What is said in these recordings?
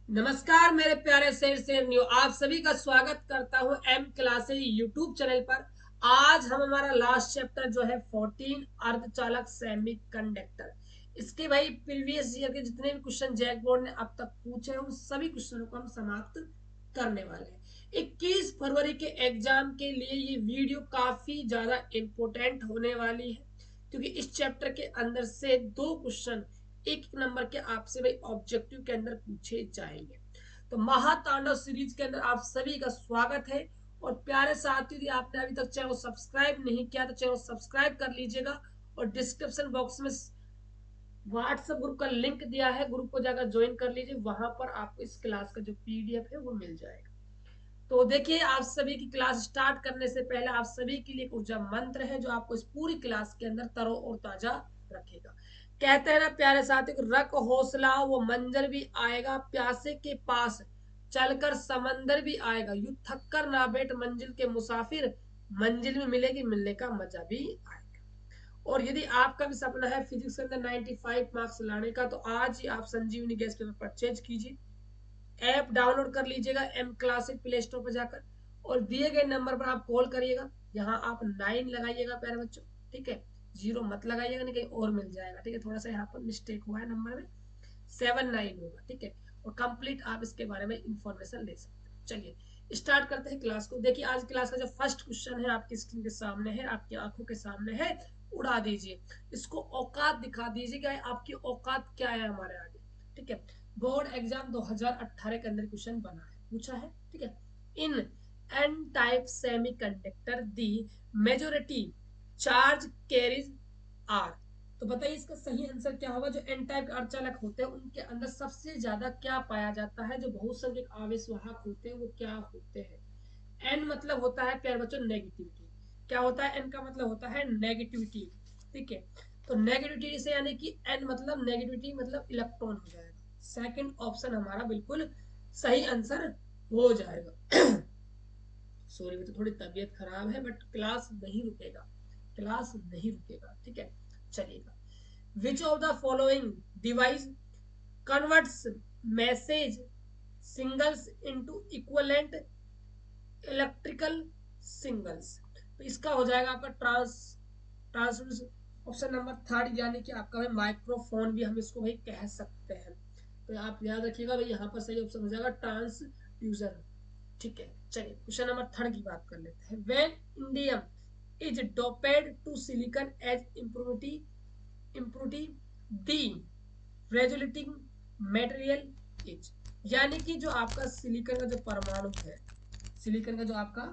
नमस्कार मेरे प्यारे शेर न्यू आप सभी का स्वागत करता हूं एम क्लासेज यूट्यूब चैनल पर। आज हम हमारा लास्ट चैप्टर जो है 14 अर्धचालक सेमी कंडक्टर, इसके भाई प्रीवियस ईयर के जितने भी क्वेश्चन जैक बोर्ड ने अब तक पूछे हैं उन सभी क्वेश्चनों को हम समाप्त करने वाले हैं। 21 फरवरी के एग्जाम के लिए ये वीडियो काफी ज्यादा इंपॉर्टेंट होने वाली है, क्योंकि इस चैप्टर के अंदर से दो क्वेश्चन एक नंबर के आपसे भाई ऑब्जेक्टिव के अंदर पूछे जाएंगे। तो महातांडव सीरीज के अंदर आप सभी का स्वागत है। और प्यारे साथियों, यदि आपने अभी तक चैनल को सब्सक्राइब नहीं किया तो चैनल को सब्सक्राइब कर लीजिएगा। और डिस्क्रिप्शन बॉक्स में व्हाट्सएप ग्रुप का लिंक दिया है, ग्रुप को जाकर ज्वाइन कर लीजिए, वहां पर आपको इस क्लास का जो पीडीएफ है वो मिल जाएगा। तो देखिए, आप सभी की क्लास स्टार्ट करने से पहले आप सभी के लिए एक ऊर्जा मंत्र है जो आपको इस पूरी क्लास के अंदर तरो और ताजा रखेगा। कहते हैं ना प्यारे साथियों, रख हौसला वो मंजर भी आएगा, प्यासे के पास चलकर समंदर भी आएगा, यू थक कर ना बैठ मंजिल के मुसाफिर, मंजिल में मिलेगी मिलने का मजा भी आएगा। और यदि आपका भी सपना है फिजिक्स के अंदर 95 मार्क्स लाने का, तो आज ही आप संजीवनी गैस पेपर परचेज कीजिए। ऐप डाउनलोड कर लीजिएगा एम क्लासिक प्ले स्टोर पर जाकर, और दिए गए नंबर पर आप कॉल करिएगा। यहाँ आप 9 लगाइएगा प्यारे बच्चों, ठीक है, 0 मत लगाइएगा, नहीं कहीं और मिल जाएगा, ठीक है, थोड़ा सा यहाँ पर मिस्टेक हुआ है नंबर में, 79 होगा, ठीक है। और कंप्लीट आप इसके बारे में इंफॉर्मेशन ले सकते हैं। चलिए स्टार्ट करते हैं क्लास को। देखिए, आज क्लास का जो फर्स्ट क्वेश्चन है आपकी स्क्रीन के सामने है, आपकी आंखों के सामने है। उड़ा दीजिए इसको, औकात दिखा दीजिए कि आपकी औकात क्या है हमारे आगे, ठीक है। बोर्ड एग्जाम 2018 के अंदर क्वेश्चन बना है, पूछा है, ठीक है। In n type semiconductor the majority charge carriers are. तो बताइए इसका सही आंसर क्या होगा। जो एन टाइप अर्धचालक होते हैं उनके अंदर सबसे ज्यादा क्या पाया जाता है, जो बहुसंख्यक आवेश वाहक होते हैं वो क्या होते हैं। एन मतलब होता है प्यारे बच्चों नेगेटिविटी। क्या होता है, एन का मतलब होता है नेगेटिविटी, ठीक है। तो नेगेटिविटी से यानी कि एन मतलब नेगेटिविटी मतलब इलेक्ट्रॉन हो जाएगा। सेकंड ऑप्शन हमारा बिल्कुल सही आंसर हो जाएगा। सॉरी, तो थोड़ी तबीयत खराब है बट क्लास नहीं रुकेगा, क्लास नहीं रुकेगा, ठीक है, चलिएगा। Which of the following device converts message singles into equivalent electrical singles. तो इसका हो जाएगा आपका ट्रांस ऑप्शन नंबर थर्ड, यानी कि आपका भाई माइक्रोफोन भी हम इसको भाई कह सकते हैं। तो आप याद रखिएगा भाई, यहाँ पर सही ऑप्शन हो जाएगा ट्रांसड्यूसर, ठीक है। चलिए क्वेश्चन नंबर थर्ड की बात कर लेते हैं। When indium is doped to silicon as impurity the regulating material is. यानी कि जो आपका सिलिकॉन का जो परमाणु है, सिलिकॉन का जो आपका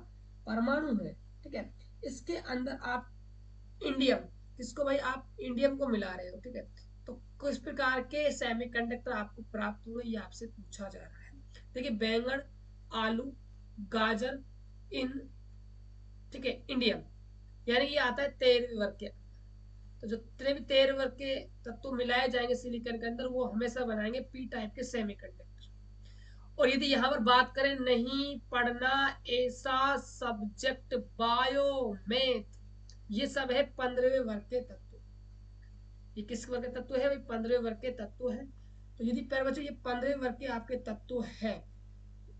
परमाणु है, ठीक है, इसके अंदर आप इंडियम, इसको भाई आप इंडियम को मिला रहे हो, ठीक है। तो किस प्रकार के सेमीकंडक्टर आपको प्राप्त हुए ये आपसे पूछा जा रहा है। देखिए, बैंगन, आलू, गाजर, इन, ठीक है, इंडियम, यानी ये आता है 13वें वर्ग के। तो जो जितने भी 13 वर्ग के तत्व मिलाए जाएंगे सिलिकॉन के अंदर वो हमेशा बनाएंगे पी टाइप के सेमीकंडक्टर। और यदि यहाँ पर बात करें नहीं पढ़ना ऐसा सब्जेक्ट बायोमेथ, ये सब है 15वें वर्ग के तत्व। ये किस वर्ग के तत्व है भाई, 15वें वर्ग के तत्व है। तो यदि प्यारे बच्चों ये 15वें वर्ग के आपके तत्व है,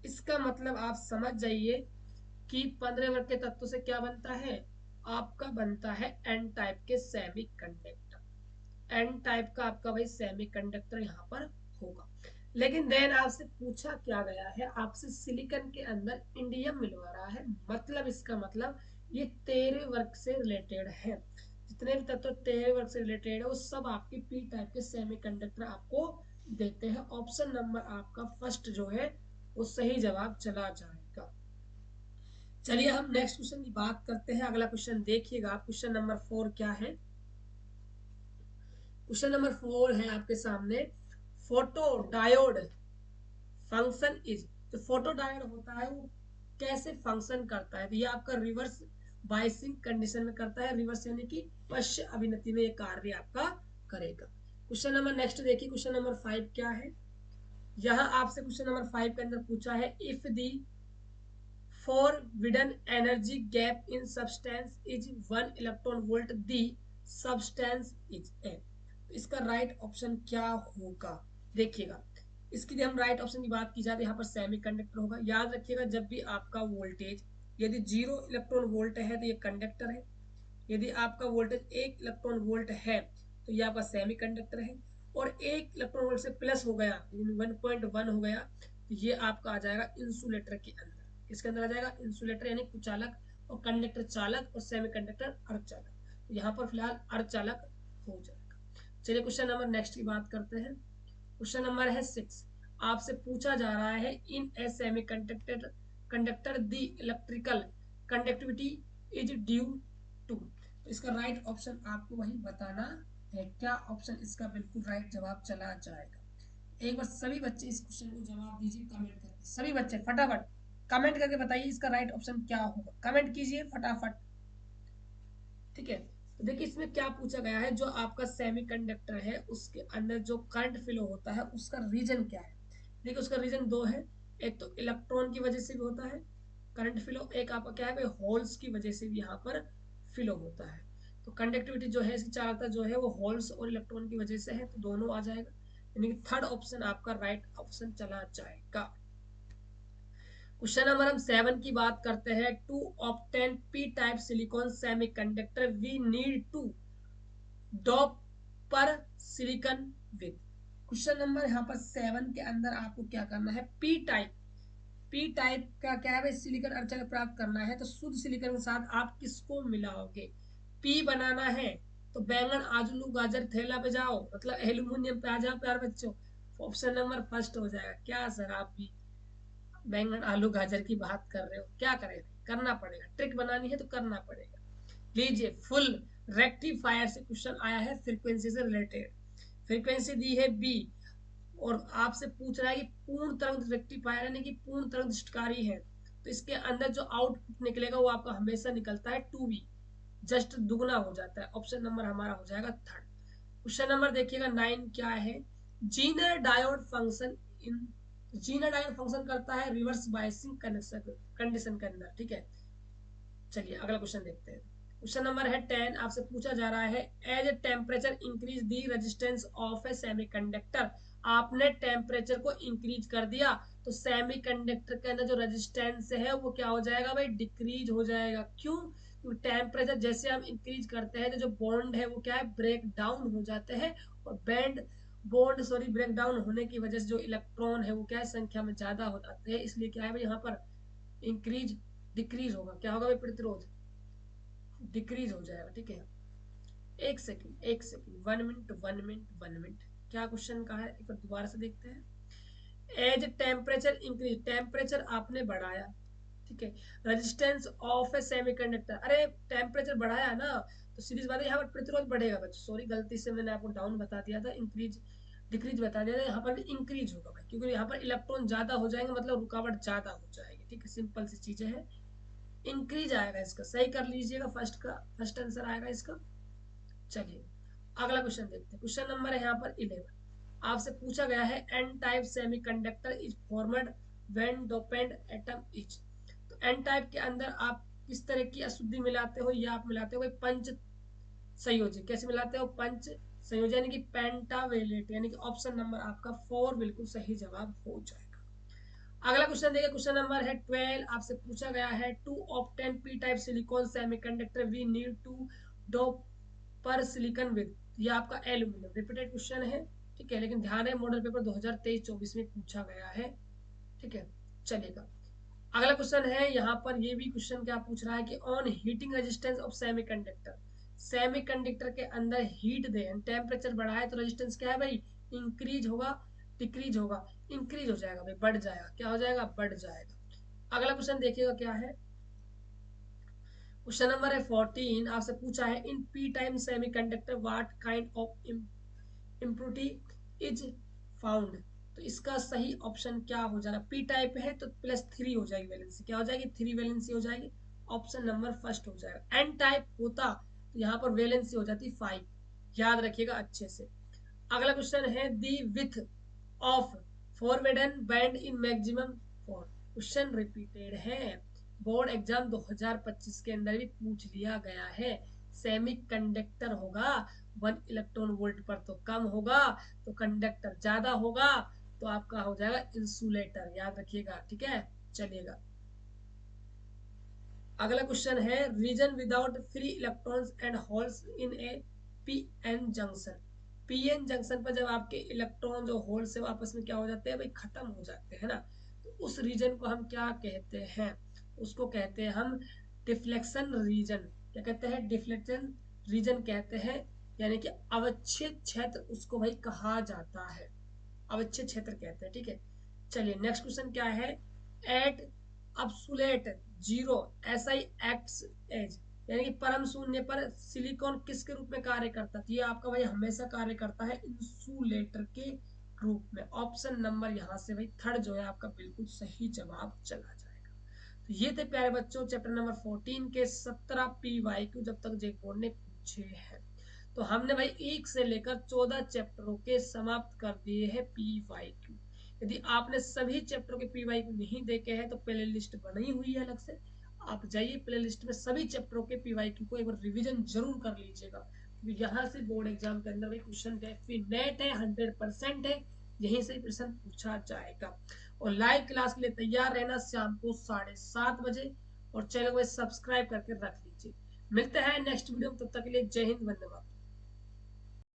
इसका मतलब आप समझ जाइए कि 15 वर्ग के तत्व से क्या बनता है, आपका बनता है एन टाइप के सेमी कंडक्टर। एन टाइप का आपका भाई सेमी कंडक्टर यहाँ पर होगा। लेकिन देन आपसे पूछा क्या गया है, आपसे सिलिकॉन के अंदर इंडियम मिलवा रहा है, मतलब इसका मतलब ये 13 वर्ग से रिलेटेड है। जितने भी तत्व 13 वर्ग से रिलेटेड है वो सब आपके पी टाइप के सेमी कंडक्टर आपको देते हैं। ऑप्शन नंबर आपका फर्स्ट जो है वो सही जवाब चला जाएगा। चलिए हम नेक्स्ट क्वेश्चन की बात करते हैं। अगला क्वेश्चन देखिएगा, क्वेश्चन नंबर 4 क्या है। क्वेश्चन नंबर 4 है आपके सामने, फोटो डायोड फंक्शन इज। जो फोटो डायोड होता है वो कैसे फंक्शन करता है, तो ये आपका रिवर्स बाइसिंग कंडीशन में करता है। रिवर्स यानी कि पश्च अभिनति में ये कार्य आपका करेगा। क्वेश्चन नंबर नेक्स्ट देखिए, क्वेश्चन नंबर 5 क्या है। यहाँ आपसे क्वेश्चन नंबर 5 के अंदर पूछा है, if the forbidden energy gap in substance is 1 electron volt, the substance is a। तो इसका राइट ऑप्शन क्या होगा, देखिएगा। इसके लिए हम राइट ऑप्शन की बात की जाए तो यहाँ पर सेमीकंडक्टर होगा। याद रखिएगा जब भी आपका वोल्टेज यदि 0 इलेक्ट्रॉन वोल्ट है तो ये कंडक्टर है, यदि आपका वोल्टेज 1 इलेक्ट्रॉन वोल्ट है तो ये आपका सेमीकंडक्टर है, और 1 इलेक्ट्रॉन वोल्ट से प्लस हो गया 1.1 हो गया तो ये आपका आ जाएगा इंसुलेटर के अंदर। किसके अंदर आ जाएगा? इंसुलेटर यानी कुचालक, और कंडक्टर चालक, और सेमीकंडक्टर अर्धचालक। तो यहाँ पर फिलहाल अर्धचालक हो जाएगा। चलिए क्वेश्चन नंबर नेक्स्ट की बात करते हैं। क्वेश्चन नंबर है 6। आपसे पूछा जा रहा है in a semiconductor conductor the electrical conductivity is due to. तो इसका राइट ऑप्शन आपको वही बताना है। क्या ऑप्शन इसका बिल्कुल राइट जवाब चला जाएगा? एक बार सभी बच्चे इस क्वेश्चन को जवाब दीजिए कमेंट करके। सभी बच्चे फटाफट कमेंट करके बताइए इसका राइट ऑप्शन क्या होगा। कमेंट कीजिए फटाफट, ठीक है। तो देखिए इसमें क्या पूछा गया है, जो आपका सेमीकंडक्टर है उसके अंदर जो करंट फ्लो होता है उसका रीजन क्या है। देखिए उसका रीजन दो है। एक तो इलेक्ट्रॉन की वजह से भी होता है करंट फ्लो, एक आपका क्या है होल्स की वजह से भी यहाँ पर फ्लो होता है। तो कंडक्टिविटी जो है, इसकी चालकता जो है वो होल्स और इलेक्ट्रॉन की वजह से है, तो दोनों आ जाएगा, यानी कि थर्ड ऑप्शन आपका राइट ऑप्शन चला जाएगा। क्वेश्चन नंबर हम 7 की बात करते हैं। To obtain p type silicon semiconductor we need to dope pure silicon with. Question number यहाँ पर 7 के अंदर आपको क्या करना है, पी टाइप का क्या है भाई सिलिकॉन अर्धचालक प्राप्त करना है। तो शुद्ध सिलिकॉन के साथ आप किसको मिलाओगे? पी बनाना है तो बैंगन आलू गाजर थैला पे जाओ, मतलब एल्यूमिनियम पे आ जाओ प्यार बच्चों। ऑप्शन नंबर फर्स्ट हो जाएगा। क्या सर आप भी बैंगन आलू गाजर की बात कर रहे हो? क्या करें, करना पड़ेगा, ट्रिक बनानी है तो करना पड़ेगा। लीजिए फुल रेक्टिफायर से क्वेश्चन आया है फ्रीक्वेंसी से रिलेटेड। फ्रीक्वेंसी दी है बी, और आपसे पूछ रहा है कि पूर्ण तरंग रेक्टिफायर यानी कि पूर्ण तरंग दृष्टिकारी है, तो इसके अंदर जो आउटपुट निकलेगा वो आपका हमेशा निकलता है 2b, जस्ट दुगना हो जाता है। ऑप्शन नंबर हमारा हो जाएगा थर्ड। क्वेश्चन नंबर देखिएगा 9 क्या है। Zener diode function in Zener diode function करता है रिवर्स बायसिंग कंडीशन के अंदर, ठीक है। चलिए अगला क्वेश्चन देखते हैं। क्वेश्चन नंबर है 10। आपसे पूछा जा रहा है as a temperature increase the resistance of a semiconductor. आपने टेम्परेचर को इंक्रीज कर दिया तो सेमीकंडक्टर के अंदर जो रेजिस्टेंस है वो क्या हो जाएगा भाई, डिक्रीज हो जाएगा। क्यों? क्योंकि टेम्परेचर जैसे हम इंक्रीज करते हैं तो जो बॉन्ड है वो क्या है, ब्रेक डाउन हो जाते हैं, और बॉन्ड ब्रेक डाउन होने की वजह से जो इलेक्ट्रॉन है वो क्या है संख्या में ज्यादा हो जाते हैं, इसलिए क्या है भाई यहाँ पर इंक्रीज डिक्रीज होगा। क्या होगा भाई, प्रतिरोध डिक्रीज हो जाएगा, ठीक है। एक सेकंड एक सेकंड, 1 मिनट 1 मिनट 1 मिनट। क्या क्वेश्चन का है एक बार दोबारा से देखते हैं। एज टेम्परेचर इंक्रीज, टेम्परेचर आपने बढ़ाया, ठीक है। रेजिस्टेंस ऑफ ए सेमीकंडक्टर, अरे टेम्परेचर बढ़ाया ना तो सीरीज बात है यहाँ पर प्रतिरोध बढ़ेगा बच्चों। सॉरी गलती से मैंने आपको डाउन बता दिया था, इंक्रीज डिक्रीज बता दिया था, यहाँ पर भी इंक्रीज होगा भाई, क्योंकि यहाँ पर इलेक्ट्रॉन ज्यादा हो जाएंगे मतलब रुकावट ज्यादा हो जाएगी, ठीक है। सिंपल सी चीजें हैं, इंक्रीज आएगा इसका, सही कर लीजिएगा, फर्स्ट आंसर आएगा इसका। चलिए अगला क्वेश्चन देखते हैं। क्वेश्चन नंबर है यहाँ पर 11। आपसे पूछा गया है N type semiconductor is formed when dopant atom is. तो एन टाइप के अंदर आप किस तरह की अशुद्धि मिलाते हो, या आप मिलाते हो भाई पंच संयोजी। कैसे मिलाते हो? पंच संयोजी यानी कि पेंटावेलेट, यानी कि ऑप्शन नंबर आपका 4 बिल्कुल सही जवाब हो जाएगा। अगला क्वेश्चन देखिए, क्वेश्चन नंबर है 12। आपसे पूछा गया है to obtain p type silicon semiconductor we need to dope pure silicon with. ये आपका एल्यूमिनियम रिपीटेड क्वेश्चन है, ठीक है, लेकिन ध्यान है मॉडल पेपर 2023-24 में पूछा गया है, ठीक है। चलेगा अगला क्वेश्चन है यहाँ पर। ये भी क्वेश्चन क्या पूछ रहा है कि on heating resistance of semiconductor, semiconductor के अंदर हीट दे, टेम्परेचर बढ़ाए तो रेजिस्टेंस क्या है भाई, इंक्रीज होगा डिक्रीज होगा? इंक्रीज हो जाएगा भाई, बढ़ जाएगा। क्या हो जाएगा? बढ़ जाएगा। अगला क्वेश्चन देखिएगा क्या है। क्वेश्चन नंबर है 14। आपसे पूछा है in P type semiconductor what kind of impurity is found. तो इसका सही ऑप्शन क्या हो जाएगा? पी टाइप है तो +3 हो जाएगी वैलेंसी, क्या हो जाएगी, 3 वैलेंसी हो जाएगी। ऑप्शन नंबर फर्स्ट हो जाएगा। एन टाइप होता तो यहाँ पर वैलेंसी हो जाती 5, याद रखिएगा अच्छे से। अगला क्वेश्चन है the width of forbidden band in maximum for. Question repeated है, बोर्ड एग्जाम 2025 के अंदर भी पूछ लिया गया है। सेमी कंडक्टर होगा 1 इलेक्ट्रॉन वोल्ट पर तो कम होगा, तो कंडक्टर ज्यादा होगा तो आपका हो जाएगा इंसुलेटर, याद रखिएगा, ठीक है। चलिएगा, अगला क्वेश्चन है region without free electrons and holes in a PN junction. PN junction पर जब आपके इलेक्ट्रॉन जो होल्स है आपस में क्या हो जाते हैं भाई, खत्म हो जाते हैं ना, तो उस रीजन को हम क्या कहते हैं, उसको कहते हैं हम डिफ्लेक्शन रीजन। क्या कहते हैं, डिफ्लेक्शन रीजन कहते हैं, यानी कि अवच्छेद क्षेत्र उसको भाई कहा जाता है, अवच्छेद क्षेत्र कहते हैं, ठीक है। चलिए नेक्स्ट क्वेश्चन क्या है, at absolute zero Si acts as, यानी कि परम शून्य पर सिलिकॉन किसके रूप में कार्य करता है, तो ये आपका भाई हमेशा कार्य करता है इंसुलेटर के रूप में। ऑप्शन नंबर यहाँ से भाई थर्ड जो है आपका बिल्कुल सही जवाब चला जाएगा। तो ये थे प्यारे बच्चों चैप्टर नंबर 14 के 17 PYQ जब तक जे बोर्ड ने पूछे हैं। तो हमने भाई 1 से लेकर 14 चैप्टरों के समाप्त कर दिए हैं PYQ। यदि आपने सभी चैप्टरों के PYQ नहीं देखे हैं तो प्ले लिस्ट बनी हुई है अलग से, आप जाइए प्ले लिस्ट में सभी चैप्टरों के PYQ को एक बार रिवीजन जरूर कर लीजिएगा, क्योंकि यहाँ से बोर्ड एग्जाम के अंदर भाई क्वेश्चन डेफिनेट है, 100% है, यहीं से प्रश्न पूछा जाएगा। और लाइव क्लास के लिए तैयार रहना शाम को 7:30 बजे, और चैनल को सब्सक्राइब करके रख लीजिए। मिलते हैं नेक्स्ट वीडियो में, तब तक के लिए जय हिंद, वंदे मातरम।